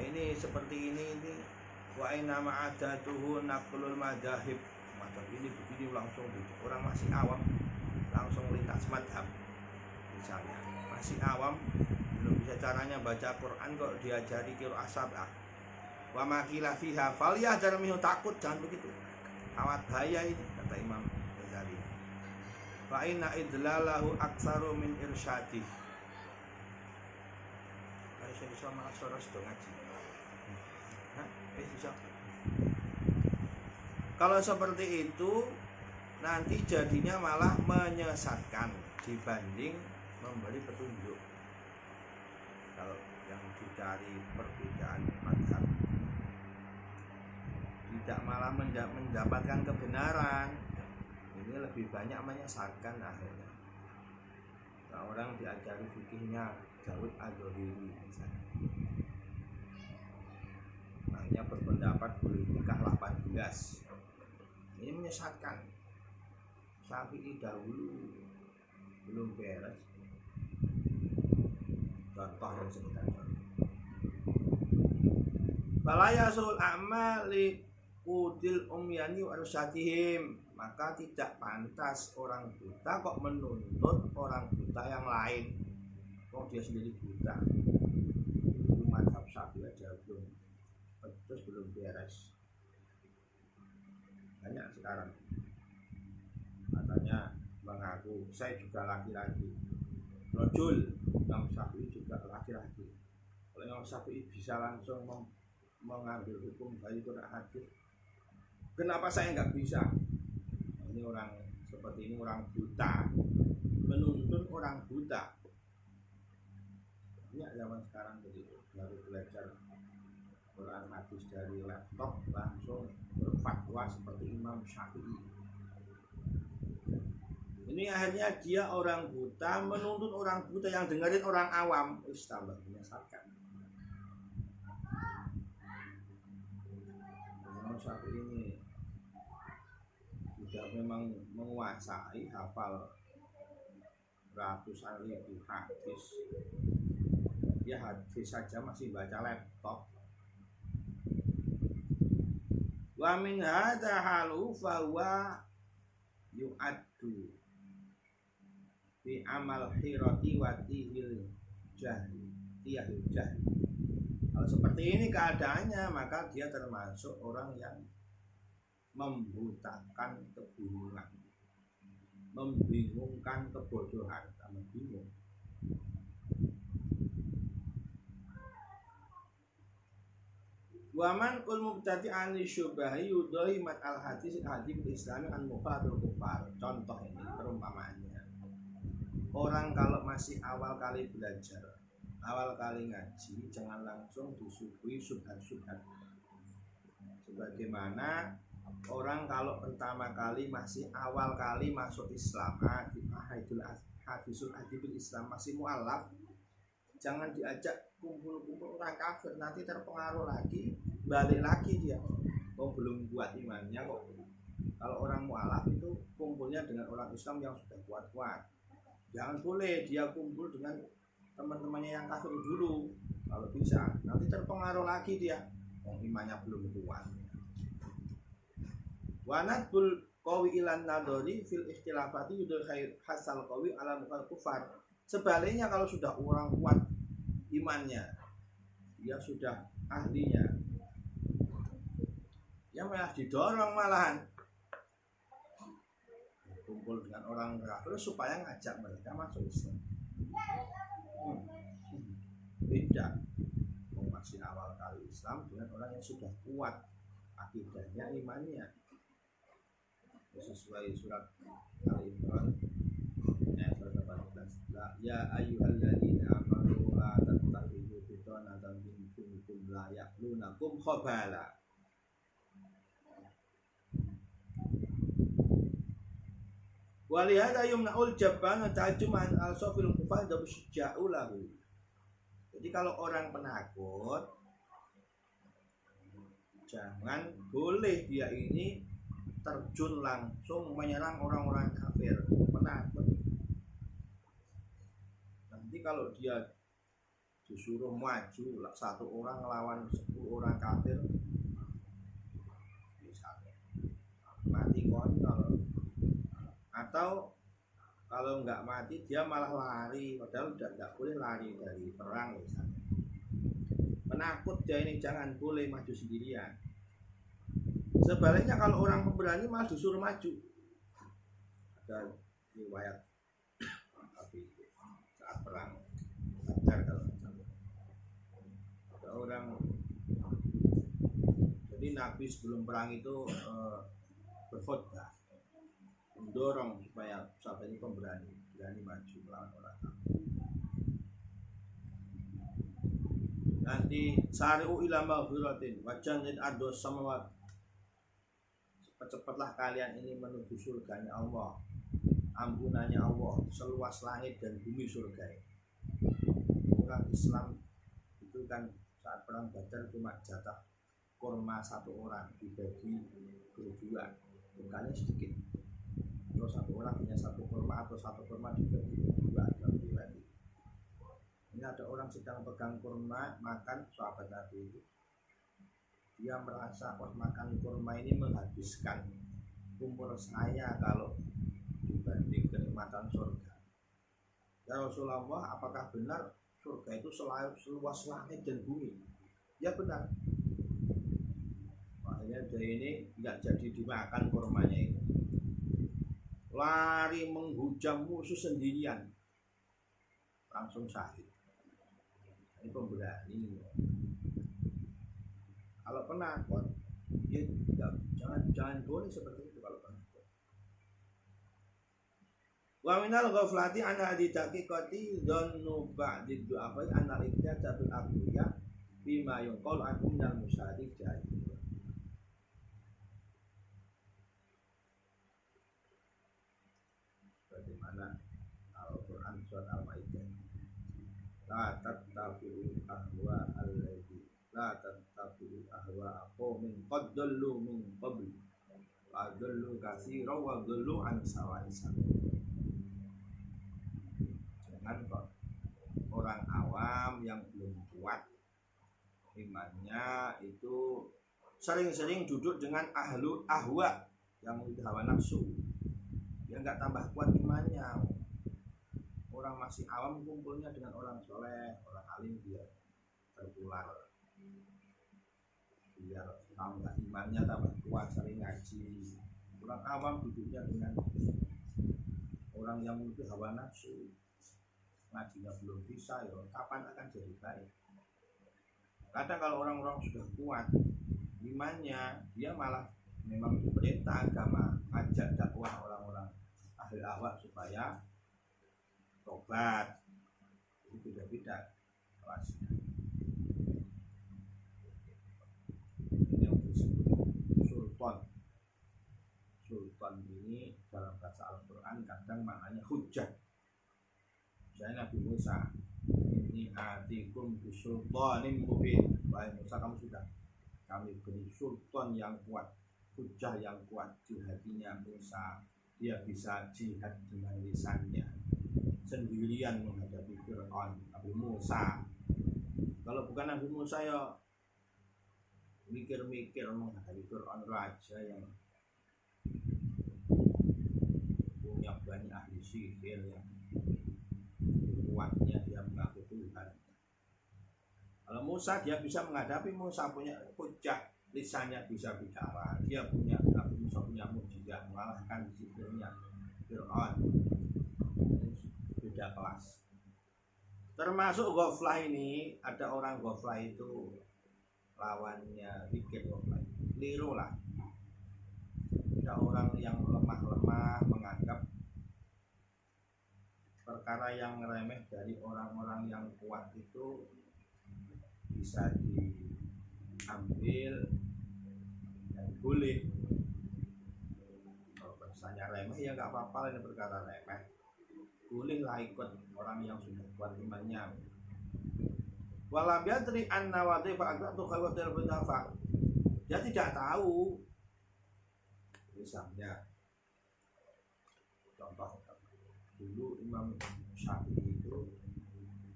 Nah ini seperti ini wa inna ma'adatuhu naqlul madahib. Madhab ini begini langsung gitu. Orang masih awam langsung lintas madhab. Misalnya masih awam belum bisa caranya baca Quran kok diajari qiraah sab'ah. Wa maqilah fiha falyahdhar minhu, takut, jangan begitu. Awat bahaya ini kata Imam Ghazali. Fa inna idlalahu aktsaru min irsyadih. Saya bisa malah sudah ngaji. Bisa. Kalau seperti itu nanti jadinya malah menyesatkan dibanding memberi petunjuk. Kalau yang dicari perbedaan mazhab tidak malah mendapatkan kebenaran, ini lebih banyak menyesatkan akhirnya. Nah, orang diajari fikihnya Daud Adzohiri misalnya, akhirnya berpendapat boleh nikah 18. Ini menyesatkan. Syafi'i dahulu belum beres. Contoh yang sebenarnya. Balayasul a'mali kudil umyani wa arsyadihim. Maka tidak pantas orang buta kok menuntut orang buta yang lain. Kok dia sendiri buta. Itu mazhab Syafi'i aja belum beres. Banyak sekarang katanya mengaku saya juga laki-laki. Rajul Imam Syafi'i juga laki-laki. Kalau Imam Syafi'i bisa langsung mengambil hukum dari Quran hadis, kenapa saya nggak bisa? Ini orang seperti ini orang buta menuntun orang buta. Banyak zaman sekarang begitu, baru belajar Quran hadis dari laptop langsung berfatwa seperti Imam Syafi'i. Ini akhirnya dia orang buta menuntut orang buta yang dengerin orang awam. Tambah menyesatkan. Imam Syafi'i ini sudah memang menguasai, hafal ratusan ribu hadis. Dia hadis saja masih baca laptop. Wa min hadza halu fa huwa yu'addu fi amal hirati wa tihil jahli. Kalau seperti ini keadaannya, maka dia termasuk orang yang membutakan kebingungan, membingungkan kebodohan, sama bingung. Waman kul mubtadi'an li syubahi yudai mat al hadis islami an mufatul kufar. Contoh ini perumpamaannya. Orang kalau masih awal kali belajar, awal kali ngaji, jangan langsung disuguhi subhat-subhat. Sebagaimana orang kalau pertama kali masih awal kali masuk Islam, hadisul adibul Islam masih mu'alaf, jangan diajak kumpul-kumpul orang kafir, nanti terpengaruh lagi, balik lagi dia. Oh belum kuat imannya kok. Kalau orang mu'alaf itu kumpulnya dengan orang Islam yang sudah kuat-kuat. Jangan boleh dia kumpul dengan teman-temannya yang kafir dulu. Kalau bisa, nanti terpengaruh lagi dia. Oh imannya belum kuat. Wanadbul qawi ilan nadori fil ikhtilafati yudul khair hasal qawi ala mukhal kufar. Sebaliknya kalau sudah orang kuat imannya, dia sudah ahlinya, ya malah didorong malahan kumpul dengan orang kafir supaya ngajak mereka masuk Islam. Beda masih awal kali Islam dengan orang yang sudah kuat akidahnya, imannya. Sesuai surat Al-Imran ayat 14. Ya ayyuhalladzina amanu la tattakhidhu fitanatan min dunikum la ya'lunakum khabala. Walihada yumna'ul jabban ta'juman al-safil kufar dan syuja'u lahu. Jadi kalau orang penakut, jangan boleh dia ini terjun langsung menyerang orang-orang kafir, penakut. Nanti kalau dia disuruh maju satu orang lawan 10 orang kafir, misalnya mati konyol. Atau kalau nggak mati dia malah lari, padahal udah nggak boleh lari dari perang misalnya. Penakut dia ini jangan boleh maju sendirian. Sebaliknya kalau orang pemberani malah disuruh maju. Ada riwayat tapi saat perang Badar kalau ada orang, jadi Nabi sebelum perang itu berkhutbah mendorong supaya sahabat ini berani maju melawan orang kafir. Nanti sari'u ila maghfiratin wa jannatin ardu samawat, cepatlah kalian ini menuju surganya Allah, ampunannya Allah seluas langit dan bumi surga ini. Orang Islam itu kan saat perang Badar cuma jatah kurma satu orang dibagi berdua, bukannya sedikit. Kalau satu orang punya satu kurma atau satu kurma dibagi berdua, ini ada orang sedang pegang kurma makan, sahabat Nabi itu dia merasa makan kurma ini menghabiskan umur saya kalau dibanding kenikmatan surga. Ya Rasulullah, apakah benar surga itu seluas langit dan bumi? Ya benar. Makanya dia ini nggak jadi dimakan kurmanya itu, lari menghujam musuh sendirian, langsung syahid. Ini pemberani. Kalau penakut, ya jangan boleh seperti itu kalau penakut. Wa minal ghaflati an hadidaqati dhannu ba'di du'afai anna al-ihtiyata bil aqliya bima yunqal anhum minal musyahid jahil. Bagaimana Al-Quran surat Al-Maidah, la tattabi'u ahwa alladhi la tattabi'u ahwa qaumin qad dallu min qabl wa dallu katsiran wa dallu an sawa'is. Jangan kok orang awam yang belum kuat imannya itu sering-sering duduk dengan ahlu ahwa yang memiliki hawa nafsu, dia nggak tambah kuat imannya. Orang masih awam kumpulnya dengan orang soleh, orang alim, dia tertular, biar tambah imannya tambah kuat, sering ngaji. Orang awam duduknya dengan orang yang memiliki hawa nafsu, ngajinya belum bisa, ya kapan akan jadi baik? Kadang kalau orang-orang sudah kuat imannya, dia malah memang perintah agama ajak dakwah orang-orang ahli ahwa supaya tobat. Itu beda-beda kelasnya. Ini yang disebut sultan. Sultan ini dalam bahasa Al-Quran kadang maknanya hujjah. Saya Nabi Musa, ini atikum bisultanim mubin. Wahai Musa, kamu sudah kami beri sultan yang kuat, hujjah yang kuat di hatinya Musa. Dia bisa jihad dengan lisannya sendirian menghadapi Fir'aun. Nabi Musa, kalau bukan Nabi Musa ya mikir-mikir menghadapi Fir'aun, raja yang punya banyak ahli sihir, yang kuatnya dia mengaku Tuhan. Kalau Musa, dia bisa menghadapi, Musa punya hujjah, lisannya bisa bicara, dia punya, Nabi Musa punya mukjizat mengalahkan sihirnya Fir'aun. Beda kelas. Termasuk ghaflah ini, ada orang ghaflah itu lawannya zikir ghaflah, keliru lah. Ada orang yang lemah-lemah menganggap perkara yang remeh dari orang-orang yang kuat itu bisa diambil dan boleh. Kalau misalnya remeh ya nggak apa-apa, ini perkara remeh, bolehlah ikut orang yang sudah kuat imannya. Walam yadri anna wadhifa aqatu khawatir binafa, dia tidak tahu. Misalnya contoh dulu Imam Syafi'i itu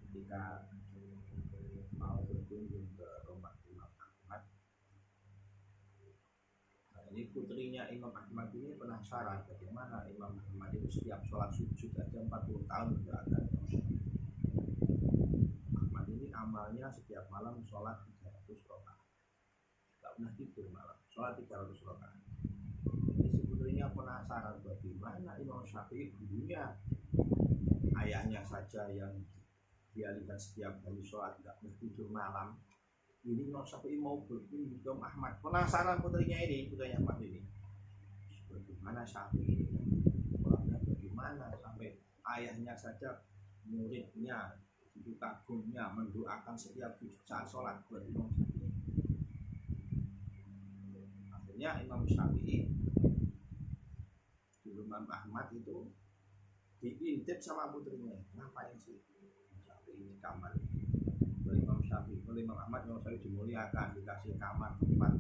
ketika berkunjung ke rumah Imam Ahmad. Nah, ini putrinya Imam Ahmad ini penasaran bagaimana Imam Ahmad itu setiap sholat sujud aja 40 tahun berada. Ahmad ini amalnya setiap malam sholat 300 rakaat. Gak pernah tidur malam, sholat 300 rakaat. Jadi sebetulnya penasaran bagaimana Imam Syafi'i gurunya, ayahnya saja yang dia lihat setiap hari sholat gak pernah tidur malam. Ini Imam Syafi'i mau berkunjung ke Ahmad. Penasaran putrinya Ahmad ini. Bagaimana Syafi'i? Bagaimana sampai ayahnya saja, muridnya itu kagumnya mendoakan setiap saat sholat buat Imam Syafi'i. Akhirnya Imam Syafi'i di rumah Ahmad itu diintip sama putrinya. Ngapain sih Syafi'i ini kamar? Imam Syafi'i, oleh Imam Ahmad, Imam Syafi'i dimuliakan, dikasih kamar tempat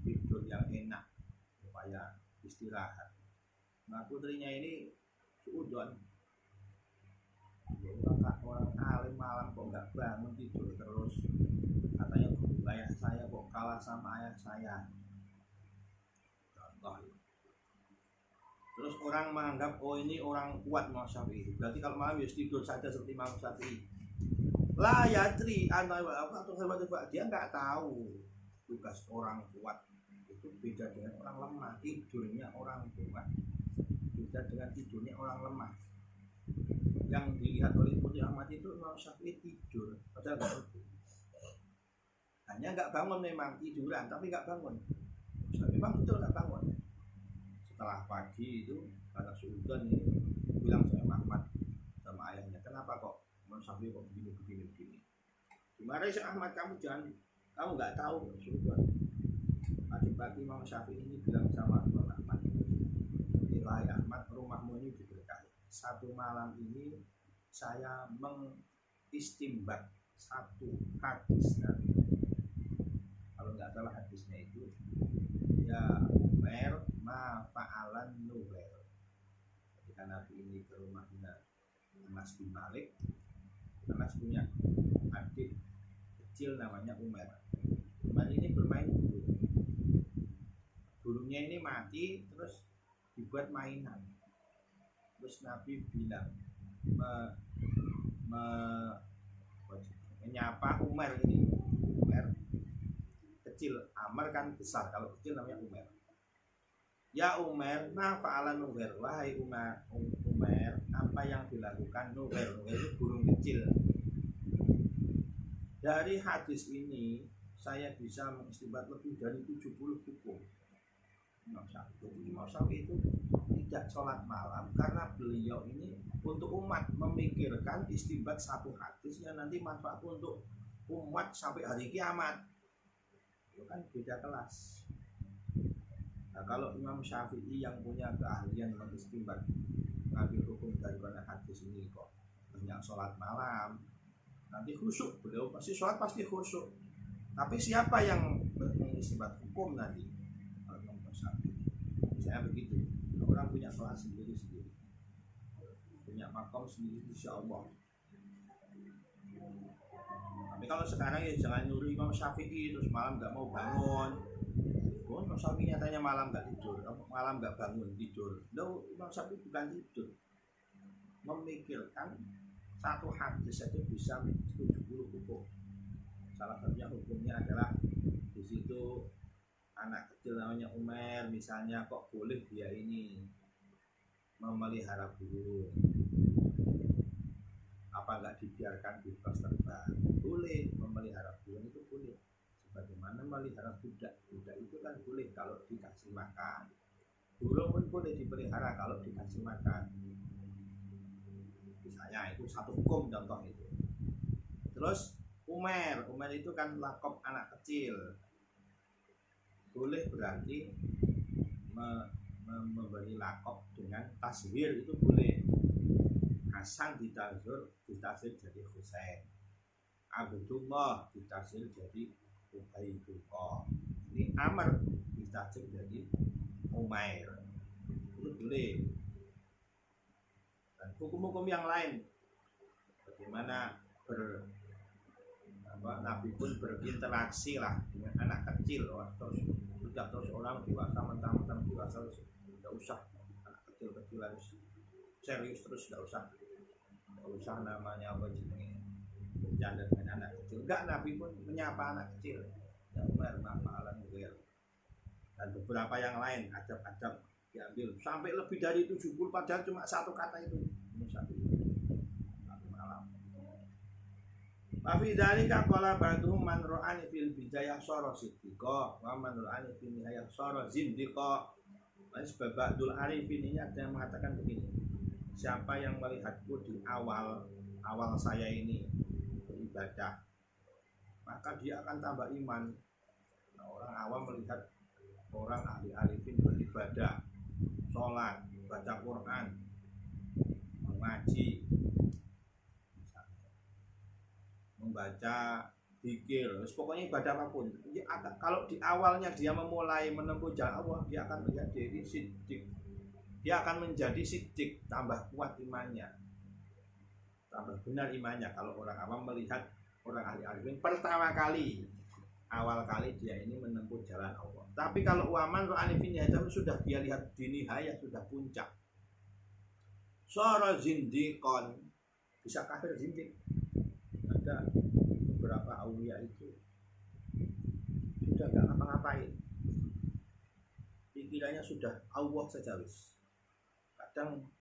tidur yang enak supaya istirahat. Nah putrinya ini suudon, orang alim malam kok nggak bangun tidur terus, katanya ayah saya kok kalah sama ayah saya. Contoh. Terus orang menganggap oh ini orang kuat Imam Syafi'i, berarti kalau malam ya tidur saja seperti Imam Syafi'i. Lah yatri dia nggak tahu tugas orang kuat itu beda dengan orang lemah. Tidurnya orang kuat beda dengan tidurnya orang lemah. Yang dilihat oleh Putri Ahmad itu Imam Syafi'i tidur, padahal nggak tidur. Hanya nggak bangun, memang tiduran tapi nggak bangun. Memang betul nggak bangun. Setelah pagi itu karena suudzon ini bilang sama Ahmad sama ayahnya, kenapa kok Imam Syafi'i kok begini. Gimana sih Ahmad, kamu nggak tahu suudzon. Pagi-pagi Imam Syafi'i ini bilang sama Imam Ahmad, wahai Ahmad, rumahmu ini diberkahi. Satu malam ini saya mengistimbat satu hadis Nabi. Kalau nggak salah hadisnya itu ya Umar ma fa'alan Nubair. Ketika Nabi ini ke rumahnya Anas bin Malik, Anas punya adik kecil namanya Umar. Umar ini bermain burung. Burungnya ini mati terus dibuat mainan. Terus Nabi bilang menyapa Umar ini. Umar kecil, Amr kan besar, kalau kecil namanya Umar. Ya Umar, ma fa'ala Nubair, wahai Umar, apa yang dilakukan Nubair? Nubair itu burung kecil. Dari hadis ini saya bisa mengistimbat lebih dari 70 hukum Imam Syafi'i. Jadi Imam Syafi'i itu tidak sholat malam karena beliau ini untuk umat memikirkan istimbat satu hadis yang nanti manfaat untuk umat sampai hari kiamat. Itu kan beda kelas. Nah, kalau Imam Syafi'i yang punya keahlian mengistimbat mengambil hukum dari hadis ini kok banyak sholat malam, nanti khusyuk, beliau pasti sholat pasti khusyuk. Tapi siapa yang mengistimbat hukum nanti? Imam Syafi'i. Misalnya begitu, orang punya sholat sendiri-sendiri, punya makom sendiri, insya Allah. Tapi kalau sekarang ya jangan nyuruh Imam Syafi'i terus malam nggak mau bangun. Imam Syafi'i nyatanya malam nggak tidur, malam nggak bangun tidur. Loh, Imam Syafi'i bukan tidur, memikirkan satu hadis saja bisa 70 hukum. Salah satunya hukumnya adalah di situ anak kecil namanya Umar misalnya, kok boleh dia ini memelihara burung? Apa nggak dibiarkan bebas terbang? Boleh, memelihara burung itu boleh. Sebagaimana memelihara budak itu kan boleh kalau dikasih makan. Burung pun boleh dipelihara kalau dikasih makan. Misalnya itu satu hukum contoh itu. Terus Umar itu kan lakop anak kecil. Boleh berarti memberi lakop dengan tasghir, itu boleh. Hasan ditafsir jadi Husain, Abdullah ditafsir jadi Ubaidullah, ini Amr ditafsir jadi Umair, itu boleh. Dan hukum-hukum yang lain bagaimana Nabi pun berinteraksi lah dengan anak kecil, terus orang dewasa mentang-mentang dewasa tidak usah anak kecil harus serius terus, tidak usah namanya apa jenenge bercanda dengan anak kecil. Enggak, Nabi pun menyapa anak kecil, ya Umar mafalan gitu. Dan beberapa yang lain adab-adab diambil sampai lebih dari 70, padahal cuma satu kata itu satu malam. Tapi dari kakola batu man ro'ani fil bidayah soro siddiqo wa man ro'ani fil nihayah soro zindiqo. Sebab Ba'dul Arifin ini ada yang mengatakan begini, siapa yang melihatku di awal saya ini beribadah, maka dia akan tambah iman. Nah, orang awam melihat orang ahli arifin beribadah, sholat, baca Quran, mengaji, membaca zikir, pokoknya ibadah apapun. Kalau di awalnya dia memulai menempuh jalan Allah, dia akan menjadi siddiq. Dia akan menjadi siddiq, tambah kuat imannya, tambah benar imannya. Kalau orang awam melihat orang ahli arifin pertama kali, awal kali dia ini menempuh jalan Allah. Tapi kalau waman ro'anifin itu sudah dia lihat di nihayah, sudah puncak, soro zindikon, bisa kafir zindik. Ada beberapa aulia itu sudah nggak ngapa-ngapain, pikirannya sudah Allah saja wis. Kadang